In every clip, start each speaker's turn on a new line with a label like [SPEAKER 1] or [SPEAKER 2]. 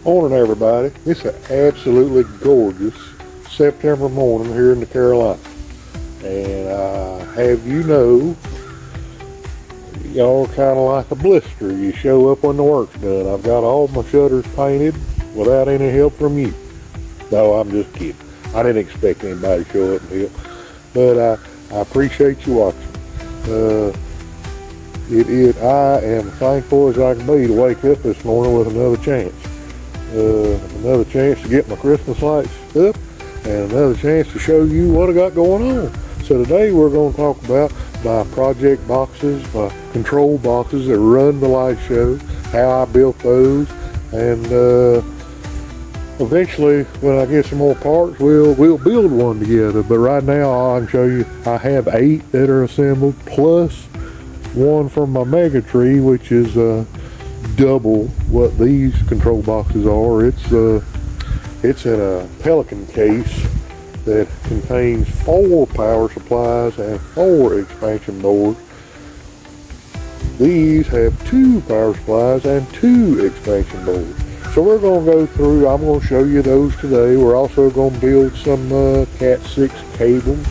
[SPEAKER 1] Morning, everybody. It's an absolutely gorgeous September morning here in the Carolinas, and I have y'all kind of like a blister. You show up when the work's done. I've got all my shutters painted without any help from you. No, I'm just kidding. I didn't expect anybody to show up and help, but I appreciate you watching. I am thankful as I can be to wake up this morning with another chance. Another chance to get my Christmas lights up, and another chance to show you what I got going on. So today we're going to talk about my project boxes, my control boxes that run the light show, how I built those, and eventually when I get some more parts we'll build one together. But right now I can show you I have 8 that are assembled, plus one from my mega tree, which is double what these control boxes are. It's in a Pelican case that contains 4 power supplies and 4 expansion boards. These have 2 power supplies and 2 expansion boards. So we're going to go through, I'm going to show you those today. We're also going to build some CAT6 cables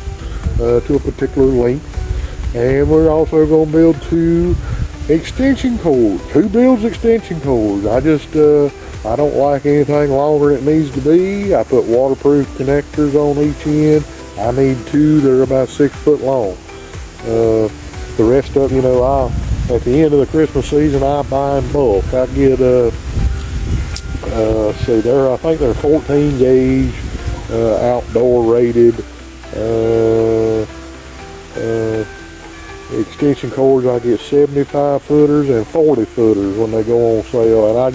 [SPEAKER 1] to a particular length. And we're also going to build 2 extension cords. Who builds extension cords? I don't like anything longer than it needs to be. I put waterproof connectors on each end. I need 2 that are about 6 foot long. The rest of, at the end of the Christmas season, I buy in bulk. I get, I think they're 14 gauge, outdoor rated, extension cords. I get 75 footers and 40 footers when they go on sale, and I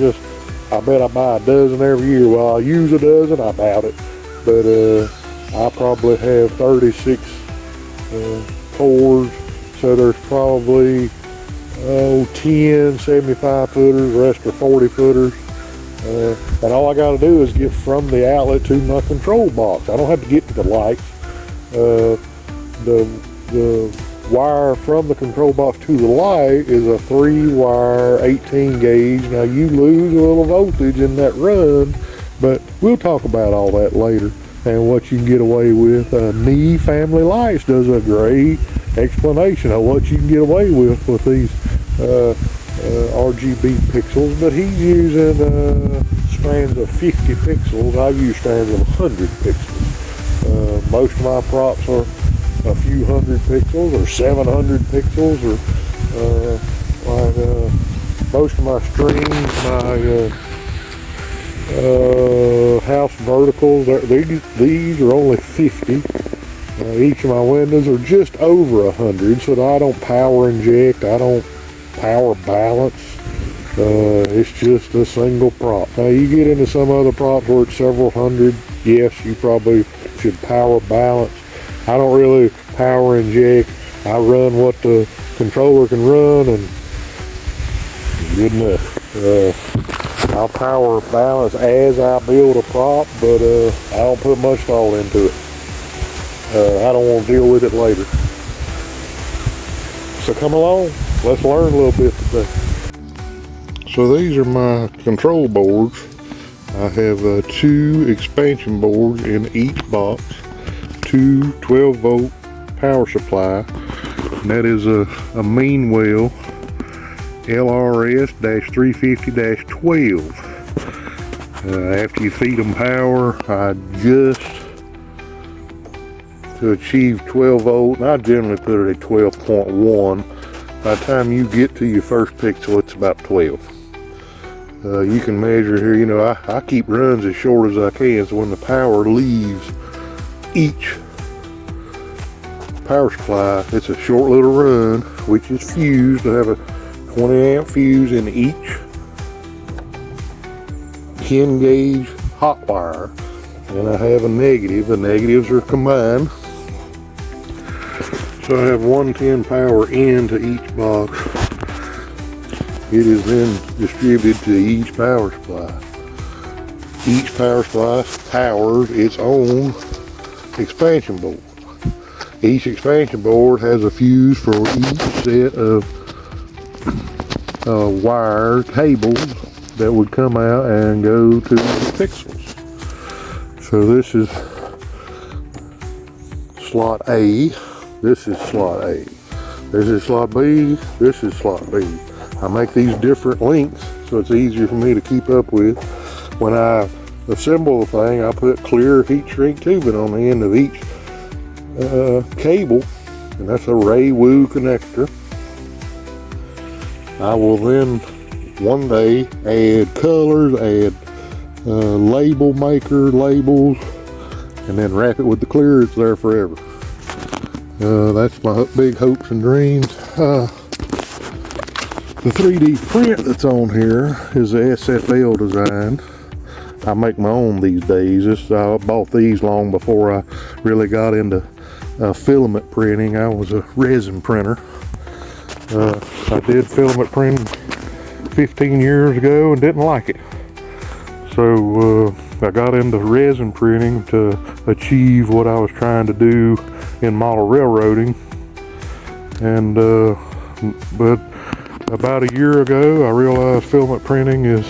[SPEAKER 1] bet I buy a dozen every year. Well, I use a dozen, I doubt it, but I probably have 36 cords, so there's probably 10 75 footers, the rest are 40 footers, and all I got to do is get from the outlet to my control box. I don't have to get to the lights. The wire from the control box to the light is a 3-wire 18 gauge. Now you lose a little voltage in that run, but we'll talk about all that later and what you can get away with. Nee Family Lights does a great explanation of what you can get away with these RGB pixels, but he's using strands of 50 pixels. I use strands of 100 pixels. Most of my props are a few hundred pixels or 700 pixels, or most of my strings, my house verticals, these are only 50. Each of my windows are just over 100, so that I don't power inject, I don't power balance. It's just a single prop. Now you get into some other props where it's several hundred, yes, you probably should power balance. I don't really power inject. I run what the controller can run, and good enough. I'll power balance as I build a prop, but I don't put much thought into it. I don't want to deal with it later. So come along, let's learn a little bit today. So these are my control boards. I have 2 expansion boards in each box. 2 12-volt power supply, and that is a Meanwell LRS-350-12. After you feed them power, to achieve 12 volt, and I generally put it at 12.1. By the time you get to your first pixel, it's about 12. You can measure here, I keep runs as short as I can, so when the power leaves each power supply, it's a short little run, which is fused. I have a 20 amp fuse in each 10 gauge hot wire, and I have a negative. The negatives are combined, so I have 110 power into each box. It is then distributed to each power supply. Each power supply powers its own expansion board. Each expansion board has a fuse for each set of wire cables that would come out and go to the pixels. So this is slot A, this is slot A, this is slot B, this is slot B. I make these different lengths so it's easier for me to keep up with. When I assemble the thing, I put clear heat shrink tubing on the end of each cable, and that's a Ray Wu connector. I will then one day add colors, add label maker labels, and then wrap it with the clear. It's there forever. That's my big hopes and dreams. The 3D print that's on here is the SFL design. I make my own these days. I bought these long before I really got into filament printing. I was a resin printer. I did filament printing 15 years ago and didn't like it. So I got into resin printing to achieve what I was trying to do in model railroading. And but about a year ago, I realized filament printing is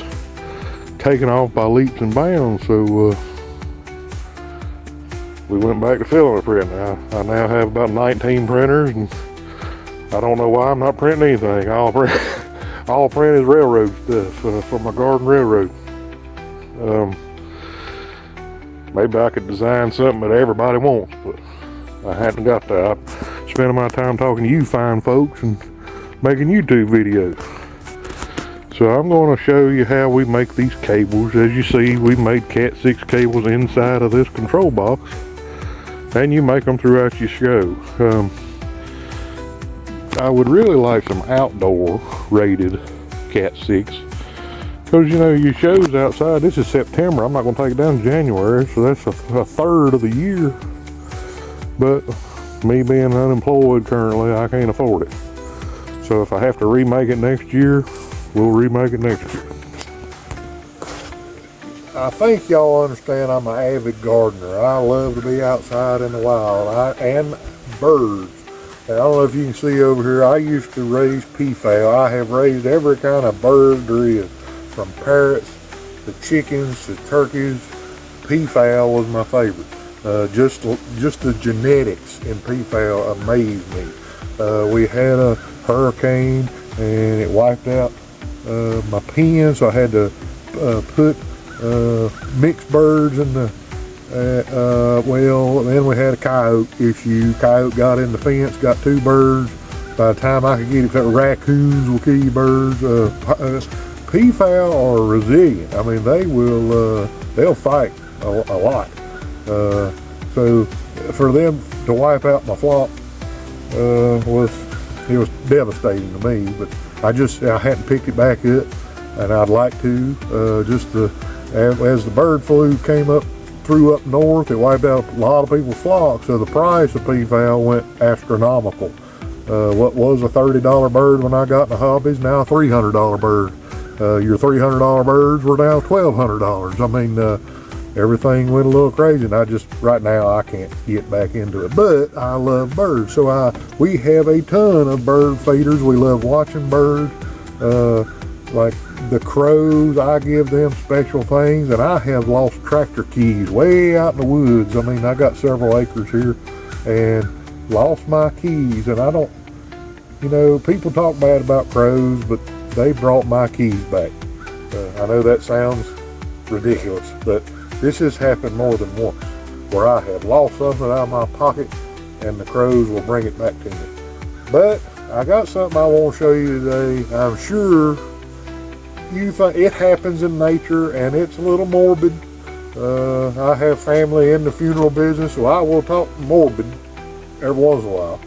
[SPEAKER 1] taking off by leaps and bounds. So we went back to filament printing. I now have about 19 printers, and I don't know why I'm not printing anything. All I print is railroad stuff for my garden railroad. Maybe I could design something that everybody wants, but I hadn't got that. I'm spending my time talking to you fine folks and making YouTube videos. So I'm going to show you how we make these cables. As you see, we made CAT6 cables inside of this control box, and you make them throughout your show. I would really like some outdoor rated CAT6, because you know your show's outside. This is September. I'm not going to take it down in January, so that's a third of the year. But me being unemployed currently, I can't afford it. So if I have to remake it next year, we'll remake it next year. I think y'all understand I'm an avid gardener. I love to be outside in the wild, and birds. And I don't know if you can see over here, I used to raise peafowl. I have raised every kind of bird there is, from parrots to chickens to turkeys. Peafowl was my favorite. Just the genetics in peafowl amazed me. We had a hurricane and it wiped out my pen, so I had to put mixed birds in the well, then we had a coyote issue. Coyote got in the fence, got 2 birds. By the time I could get it, raccoons will kill you birds. Peafowl are resilient. I mean, they'll fight a lot. So for them to wipe out my flock was devastating to me. But I hadn't picked it back up, and I'd like to. As the bird flu threw up north, it wiped out a lot of people's flocks. So the price of peafowl went astronomical. What was a $30 bird when I got in the hobbies, now a $300 bird. Your $300 birds were now $1,200. I mean, everything went a little crazy, and right now I can't get back into it. But I love birds, so we have a ton of bird feeders. We love watching birds. Like the crows, I give them special things, and I have lost tractor keys way out in the woods. I mean, I got several acres here, and lost my keys, and I don't, people talk bad about crows, but they brought my keys back. I know that sounds ridiculous, but this has happened more than once, where I have lost something out of my pocket, and the crows will bring it back to me. But I got something I want to show you today. I'm sure you think it happens in nature, and it's a little morbid. I have family in the funeral business, so I will talk morbid every once in a while.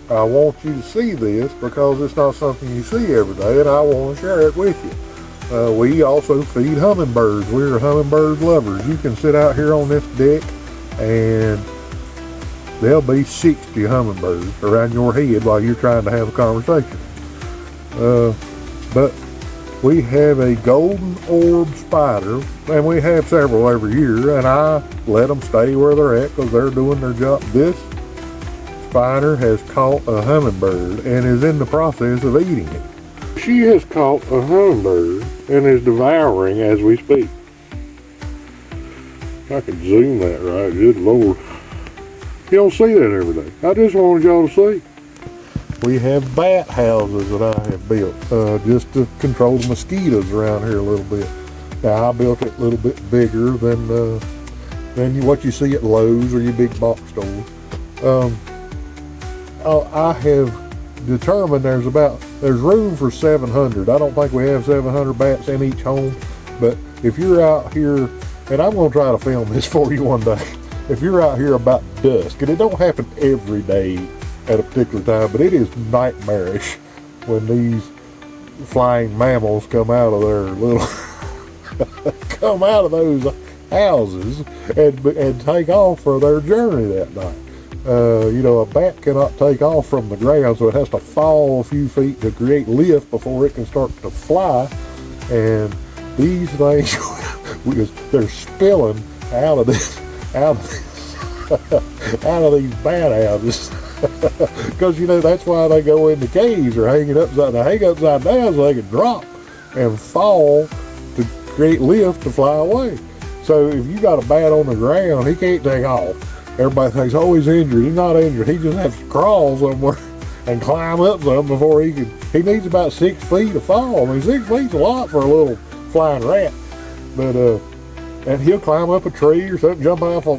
[SPEAKER 1] I want you to see this because it's not something you see every day, and I want to share it with you. We also feed hummingbirds. We're hummingbird lovers. You can sit out here on this deck, and there'll be 60 hummingbirds around your head while you're trying to have a conversation. But we have a golden orb spider, and we have several every year, and I let them stay where they're at because they're doing their job. This spider has caught a hummingbird and is in the process of eating it. She has caught a hummingbird and is devouring as we speak. If I can zoom that right, good Lord. You don't see that every day. I just wanted y'all to see. We have bat houses that I have built just to control the mosquitoes around here a little bit. Now I built it a little bit bigger than what you see at Lowe's or your big box stores. I have determined there's room for 700. I don't think we have 700 bats in each home, but if you're out here, and I'm going to try to film this for you one day, if you're out here about dusk, and it don't happen every day at a particular time, but it is nightmarish when these flying mammals come out of their little come out of those houses and take off for their journey that night. You know, a bat cannot take off from the ground, so it has to fall a few feet to create lift before it can start to fly. And these things, they're spilling out of these bat houses. Because, you know, that's why they go into caves or hang upside down so they can drop and fall to create lift to fly away. So if you got a bat on the ground, he can't take off. Everybody thinks, oh, he's injured. He's not injured. He just has to crawl somewhere and climb up something before he needs about 6 feet to fall. I mean, 6 feet's a lot for a little flying rat. But, and he'll climb up a tree or something, jump off a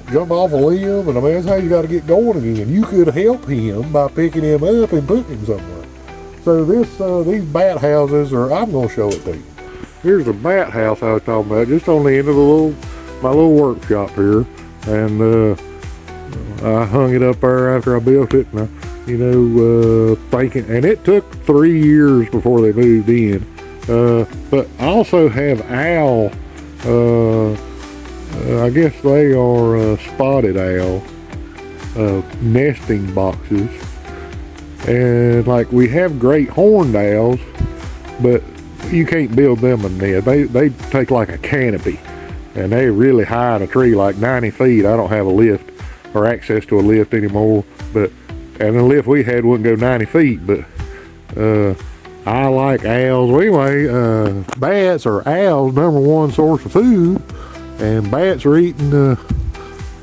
[SPEAKER 1] limb, and I mean, that's how you got to get going again. You could help him by picking him up and putting him somewhere. So these bat houses I'm going to show it to you. Here's the bat house I was talking about, just on the end of my little workshop here. And, I hung it up there after I built it, and thinking, and it took 3 years before they moved in. But I also have owl, I guess they are spotted owl nesting boxes, and like we have great horned owls, but you can't build them a nest. They take like a canopy, and they're really high in a tree, like 90 feet. I don't have a lift or access to a lift anymore, and the lift we had wouldn't go 90 feet, but I like owls. Well, anyway, bats are owls' #1 source of food, and bats are eating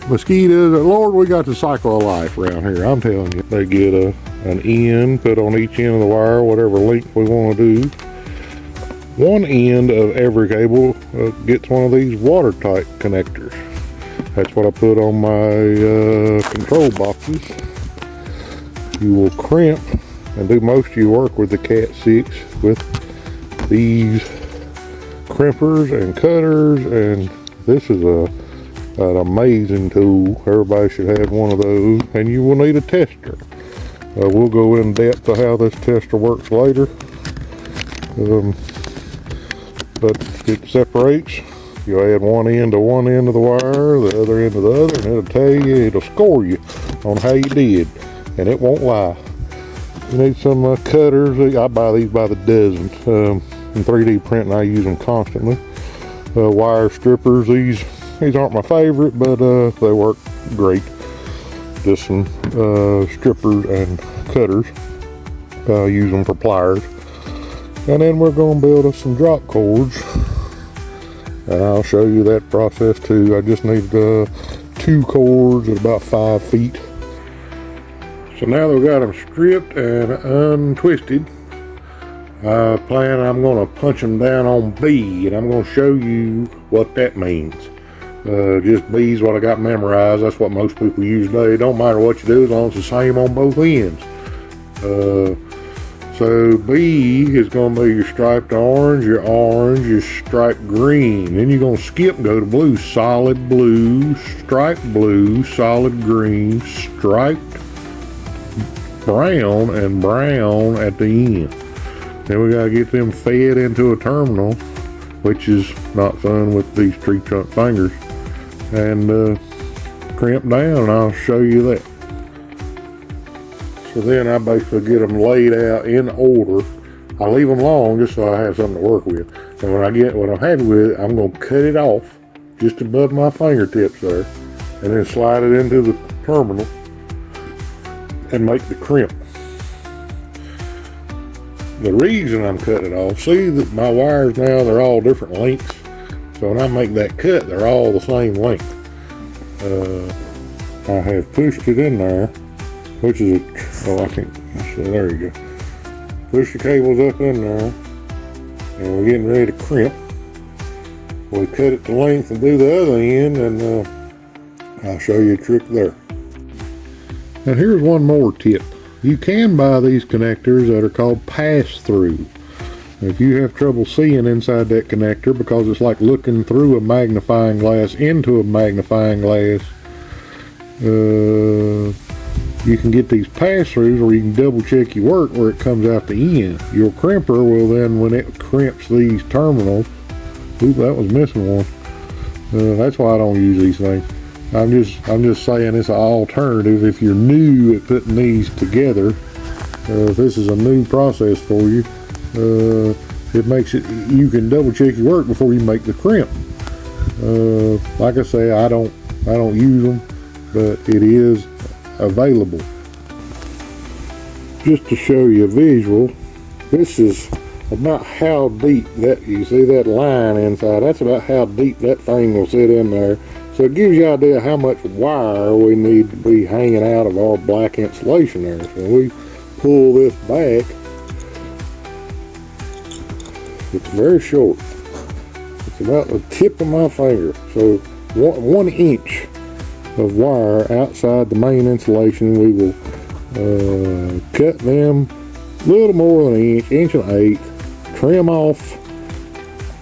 [SPEAKER 1] mosquitoes. Lord, we got the cycle of life around here, I'm telling you. They get an end put on each end of the wire, whatever length we want to do. One end of every cable gets one of these watertight connectors. That's what I put on my control boxes. You will crimp and do most of your work with the CAT6 with these crimpers and cutters, and this is an amazing tool. Everybody should have one of those, and you will need a tester. We'll go in depth to how this tester works later. But it separates. You add one end to one end of the wire, the other end to the other, and it'll tell you, it'll score you on how you did, and it won't lie. You need some cutters. I buy these by the dozen. In 3D printing, I use them constantly. Wire strippers. These aren't my favorite, but they work great. Just some strippers and cutters. Use them for pliers. And then we're going to build us some drop cords. And I'll show you that process too. I just need 2 cords at about 5 feet. So now that we've got them stripped and untwisted, I'm going to punch them down on B, and I'm going to show you what that means. Just B is what I got memorized. That's what most people use today. It don't matter what you do as long as it's the same on both ends. So B is going to be your striped orange, your striped green. Then you're going to skip and go to blue, solid blue, striped blue, solid green, striped brown, and brown at the end. Then we got to get them fed into a terminal, which is not fun with these tree trunk fingers, and crimp down, and I'll show you that. So then I basically get them laid out in order. I leave them long just so I have something to work with. And when I'm happy with it, I'm going to cut it off just above my fingertips there, and then slide it into the terminal and make the crimp. the reason I'm cutting it off, see that my wires now, they're all different lengths. So when I make that cut, they're all the same length. I have pushed it in there, which is I can't, so there you go. Push the cables up in there, and we're getting ready to crimp. We cut it to length and do the other end, and I'll show you a trick there. And here's one more tip. You can buy these connectors that are called pass-through. If you have trouble seeing inside that connector because it's like looking through a magnifying glass into a magnifying glass, you can get these pass-throughs where you can double check your work where it comes out the end. Your crimper will then, when it crimps these terminals, ooh, that was missing one. That's why I don't use these things. I'm just saying it's an alternative if you're new at putting these together. If this is a new process for you, it makes it, you can double check your work before you make the crimp. Like I say, I don't use them, but it is available. Just to show you a visual, this is about how deep that, you see that line inside, that's about how deep that thing will sit in there. So it gives you an idea how much wire we need to be hanging out of our black insulation there. So we pull this back, it's very short. It's about the tip of my finger. So 1 inch of wire outside the main insulation. We will cut them a little more than an inch and 1/8, trim off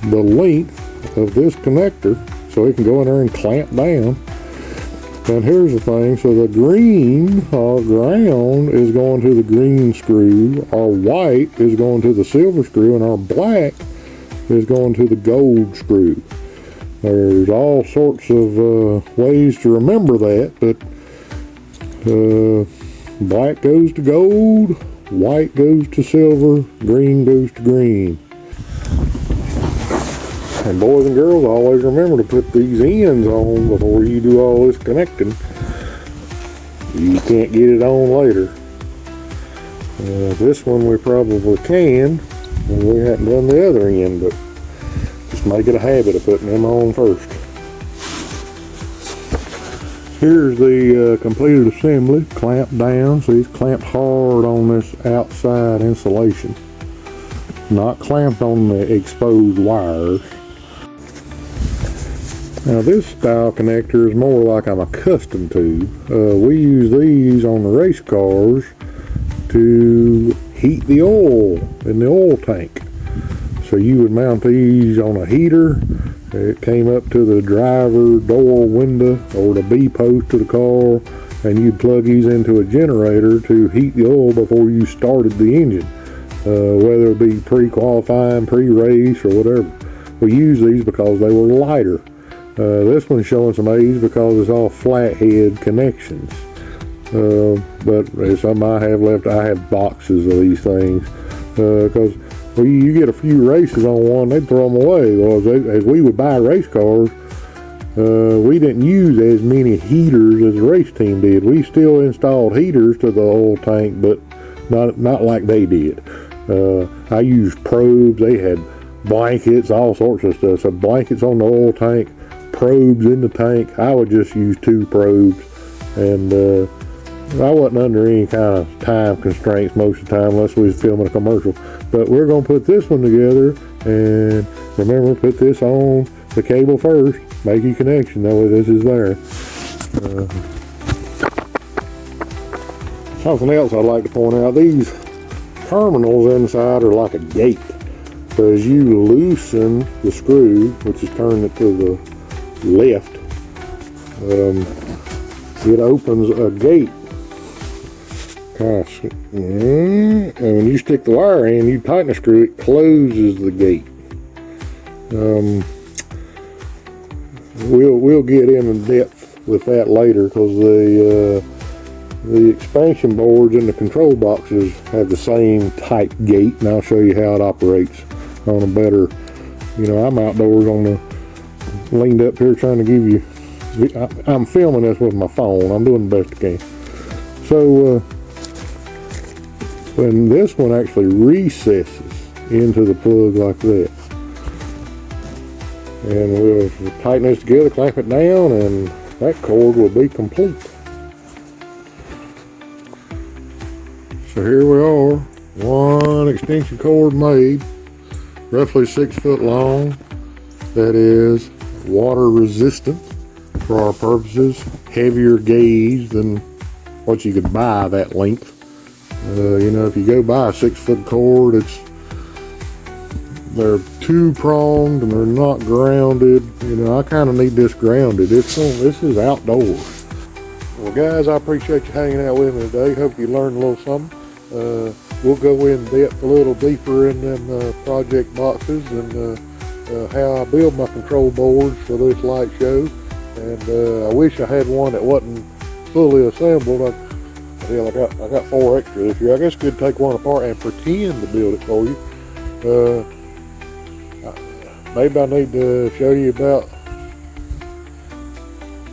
[SPEAKER 1] the length of this connector so it can go in there and clamp down. And here's the thing, so the green, our ground, is going to the green screw, our white is going to the silver screw, and our black is going to the gold screw. There's all sorts of ways to remember that, but black goes to gold, white goes to silver, green goes to green. And boys and girls, always remember to put these ends on before you do all this connecting. You can't get it on later. This one we probably can, and we haven't done the other end, but just make it a habit of putting them on first. Here's the completed assembly, clamped down. See, it's clamped hard on this outside insulation, not clamped on the exposed wires. Now this style connector is more like I'm accustomed to. We use these on the race cars to heat the oil in the oil tank. So you would mount these on a heater. It came up to the driver door window or the B post of the car, and you'd plug these into a generator to heat the oil before you started the engine, whether it be pre-qualifying, pre-race, or whatever. We use these because they were lighter. This one's showing some age because it's all flathead connections. But it's something I have left. I have boxes of these things because you get a few races on one, they'd throw them away. Well, as we would buy race cars, we didn't use as many heaters as the race team did. We still installed heaters to the oil tank, but not like they did. I used probes. They had blankets, all sorts of stuff. So blankets on the oil tank, probes in the tank. I would just use 2 probes, and I wasn't under any kind of time constraints most of the time unless we was filming a commercial. But we're going to put this one together, and remember, put this on the cable first, make your connection, that way this is there. Something else I'd like to point out, these terminals inside are like a gate. So as you loosen the screw, which is turning it to the left, it opens a gate. And when you stick the wire in, you tighten the screw, it closes the gate. We'll get in depth with that later, because the expansion boards in the control boxes have the same type gate, and I'll show you how it operates on a better, I'm outdoors leaned up here trying to give you, I'm filming this with my phone. I'm doing the best I can. So And this one actually recesses into the plug like that. And we'll tighten this together, clamp it down, and that cord will be complete. So here we are, one extension cord made, roughly 6 foot long, that is water resistant for our purposes, heavier gauge than what you could buy that length. You know, if you go buy a 6 foot cord, they're two pronged and they're not grounded. You know, I kind of need this grounded. This is outdoors. Well guys, I appreciate you hanging out with me today. Hope you learned a little something. We'll go in depth a little deeper in them project boxes and how I build my control boards for this light show. And I wish I had one that wasn't fully assembled. I got 4 extra this year. I guess I could take one apart and pretend to build it for you. Maybe I need to show you about.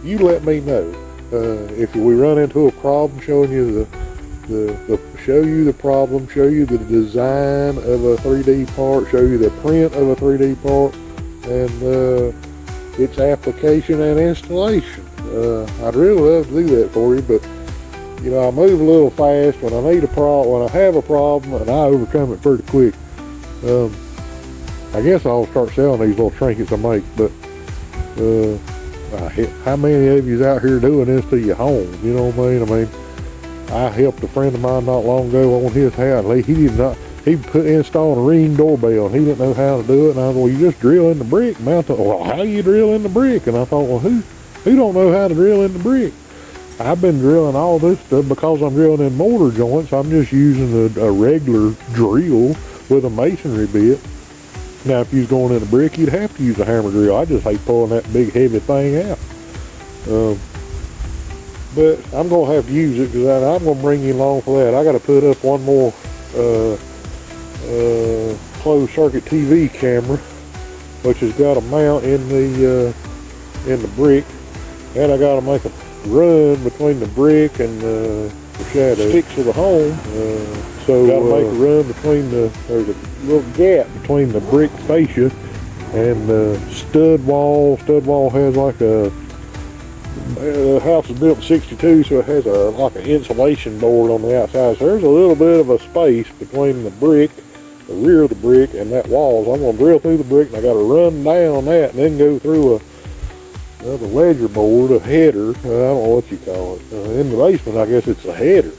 [SPEAKER 1] You let me know if we run into a problem, showing you show you the problem, show you the design of a 3D part, show you the print of a 3D part, and its application and installation. I'd really love to do that for you, but you know, I move a little fast when I need a problem, when I have a problem, and I overcome it pretty quick. I guess I'll start selling these little trinkets I make, but how many of you's out here doing this to your home? You know what I mean? I helped a friend of mine not long ago on his house. He installed a Ring doorbell, and he didn't know how to do it. And I said, well, you just drill in the brick, mount it. Well, how you drill in the brick? And I thought, well, who don't know how to drill in the brick? I've been drilling all this stuff because I'm drilling in mortar joints. I'm just using a regular drill with a masonry bit. Now, if you was going in a brick, you'd have to use a hammer drill. I just hate pulling that big heavy thing out. But I'm going to have to use it because I'm going to bring you along for that. I got to put up one more closed circuit TV camera, which has got a mount in the brick, and I got to make a run between the brick and the shadow sticks of the home. So got to make a run between there's a little gap between the brick fascia and the stud wall. Stud wall has like the house is built in '62, so it has like an insulation board on the outside. So there's a little bit of a space between the brick, the rear of the brick, and that wall. So I'm going to drill through the brick, and I got to run down that and then go through the ledger board, a header. I don't know what you call it. In the basement, I guess it's a header.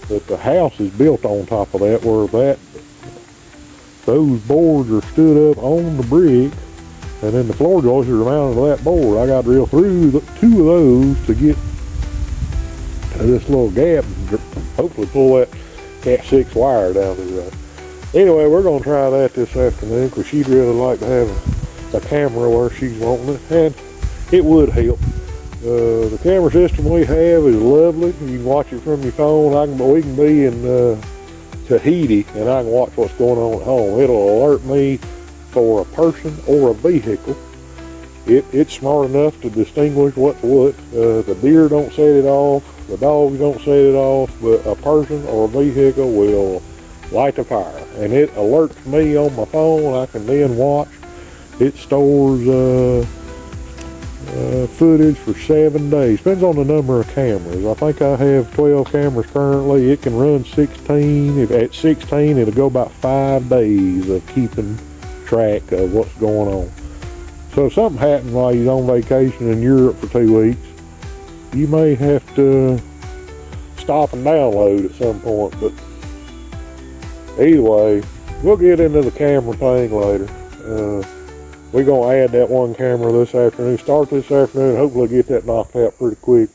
[SPEAKER 1] But the house is built on top of that, where those boards are stood up on the brick, and then the floor joists are mounted to that board. I got to drill through 2 of those to get to this little gap and hopefully pull that CAT6 wire down to that. Anyway, we're going to try that this afternoon because she'd really like to have a camera where she's wanting it, and it would help. The camera system we have is lovely. You can watch it from your phone. We can be in Tahiti, and I can watch what's going on at home. It'll alert me for a person or a vehicle. It's smart enough to distinguish what's what. The deer don't set it off, the dogs don't set it off, but a person or a vehicle will light the fire, and it alerts me on my phone. I can then watch. It stores footage for 7 days. Depends on the number of cameras. I think I have 12 cameras currently. It can run 16. If at 16, it'll go about 5 days of keeping track of what's going on. So if something happens while you're on vacation in Europe for 2 weeks, you may have to stop and download at some point. But either way, we'll get into the camera thing later. We're going to add that one camera this afternoon, start this afternoon, hopefully get that knocked out pretty quick.